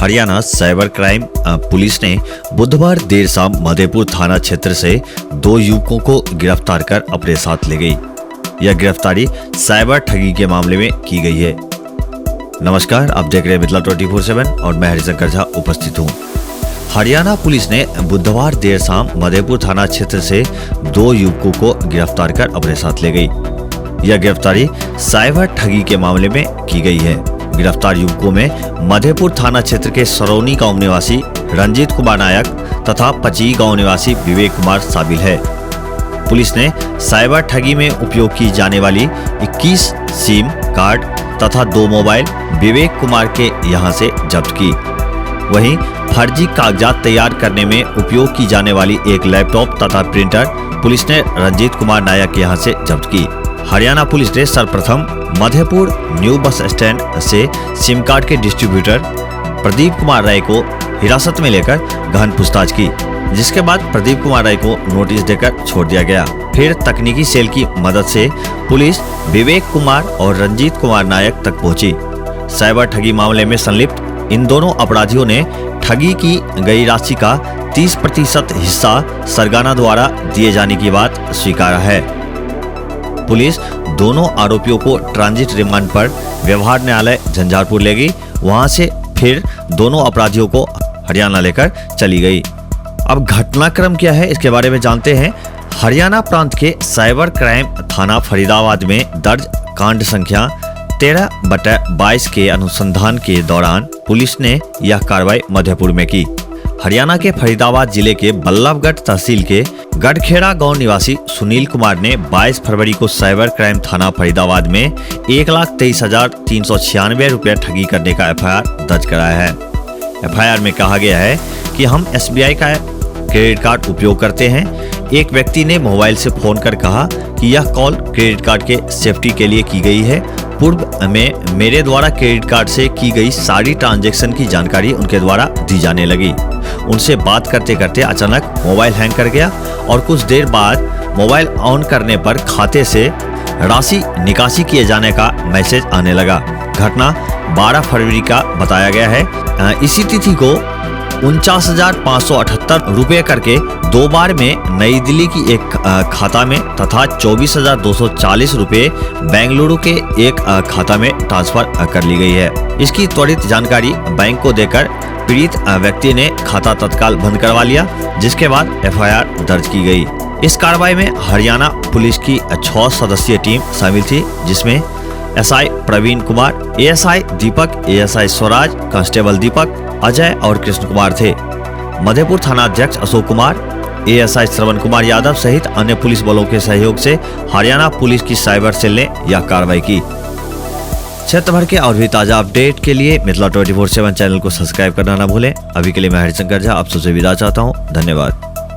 Haryana cyber crime police ने बुधवार देर शाम मधेपुर थाना क्षेत्र से 2 युवकों को गिरफ्तार कर अपने साथ ले गई। यह गिरफ्तारी साइबर ठगी के मामले में की गई है। नमस्कार, आप देख रहे हैं मिथिला 24/7 और मैं हरिशंकर झा उपस्थित हूँ। हरियाणा पुलिस ने बुधवार देर शाम मधेपुर थाना क्षेत्र से 2 युवकों को गिरफ्तार कर अपने साथ ले गई। यह गिरफ्तारी साइबर ठगी के मामले में की गई है। गिरफ्तार युवकों में मधेपुर थाना क्षेत्र के सरौनी गांव निवासी रंजीत कुमार नायक तथा पची गांव निवासी विवेक कुमार शामिल है। पुलिस ने साइबर ठगी में उपयोग की जाने वाली 21 सिम कार्ड तथा 2 मोबाइल विवेक कुमार के यहां से जब्त की। वहीं फर्जी कागजात तैयार करने में उपयोग की जाने वाली एक लैपटॉप तथा प्रिंटर पुलिस ने रंजीत कुमार नायक के यहां से जब्त की। हरियाणा पुलिस ने सर्वप्रथम मधेपुर न्यू बस स्टैंड से सिम कार्ड के डिस्ट्रीब्यूटर प्रदीप कुमार राय को हिरासत में लेकर गहन पूछताछ की, जिसके बाद प्रदीप कुमार राय को नोटिस देकर छोड़ दिया गया। फिर तकनीकी सेल की मदद से पुलिस विवेक कुमार और रंजीत कुमार नायक तक पहुंची। साइबर ठगी मामले में संलिप्त इन दोनों अपराधियों ने ठगी की गई राशि का 30% हिस्सा सरगना द्वारा दिए जाने की बात स्वीकारा है। पुलिस दोनों आरोपियों को ट्रांजिट रिमांड पर व्यवहार न्यायालय झंझारपुर ले गई। वहां से फिर दोनों अपराधियों को हरियाणा लेकर चली गई। अब घटनाक्रम क्या है, इसके बारे में जानते हैं। हरियाणा प्रांत के साइबर क्राइम थाना फरीदाबाद में दर्ज कांड संख्या 13/22 के अनुसंधान के दौरान पुलिस ने यह कार्रवाई मधेपुर में की। हरियाणा के फरीदाबाद जिले के बल्लभगढ़ तहसील के गढ़खेड़ा गांव निवासी सुनील कुमार ने 22 फरवरी को साइबर क्राइम थाना फरीदाबाद में 1,23,396 रुपये ठगी करने का एफआईआर दर्ज कराया है। एफआईआर में कहा गया है कि हम SBI का क्रेडिट कार्ड उपयोग करते हैं। एक व्यक्ति ने मोबाइल से फोन कर कहा कि यह कॉल क्रेडिट कार्ड के सेफ्टी के लिए की गई है। पूर्व में मेरे द्वारा क्रेडिट कार्ड से की गई सारी ट्रांजैक्शन की जानकारी उनके द्वारा दी जाने लगी। उनसे बात करते करते अचानक मोबाइल हैंग कर गया और कुछ देर बाद मोबाइल ऑन करने पर खाते से राशि निकासी किए जाने का मैसेज आने लगा। घटना 12 फरवरी का बताया गया है। इसी तिथि को 49,578 रुपये करके 2 बार में नई दिल्ली की एक खाता में तथा 24,240 रुपये बेंगलुरु के एक खाता में ट्रांसफर कर ली गई है। इसकी त्वरित जानकारी बैंक को देकर पीड़ित व्यक्ति ने खाता तत्काल बंद करवा लिया, जिसके बाद एफआईआर दर्ज की गई। इस कार्रवाई में हरियाणा पुलिस की 6 सदस्यीय टीम शामिल थी, जिसमें SI प्रवीण कुमार, ASI दीपक, ASI स्वराज, कांस्टेबल दीपक, अजय और कृष्ण कुमार थे। मधेपुर थाना अध्यक्ष अशोक कुमार, ASI श्रवण कुमार यादव सहित अन्य पुलिस बलों के सहयोग से हरियाणा पुलिस की साइबर सेल ने यह कार्रवाई की। क्षेत्र भर के और भी ताजा अपडेट के लिए मिथिला 24/7 चैनल को सब्सक्राइब करना न भूलें। अभी के लिए मैं हरिशंकर झा आपसे विदा चाहता हूँ। धन्यवाद।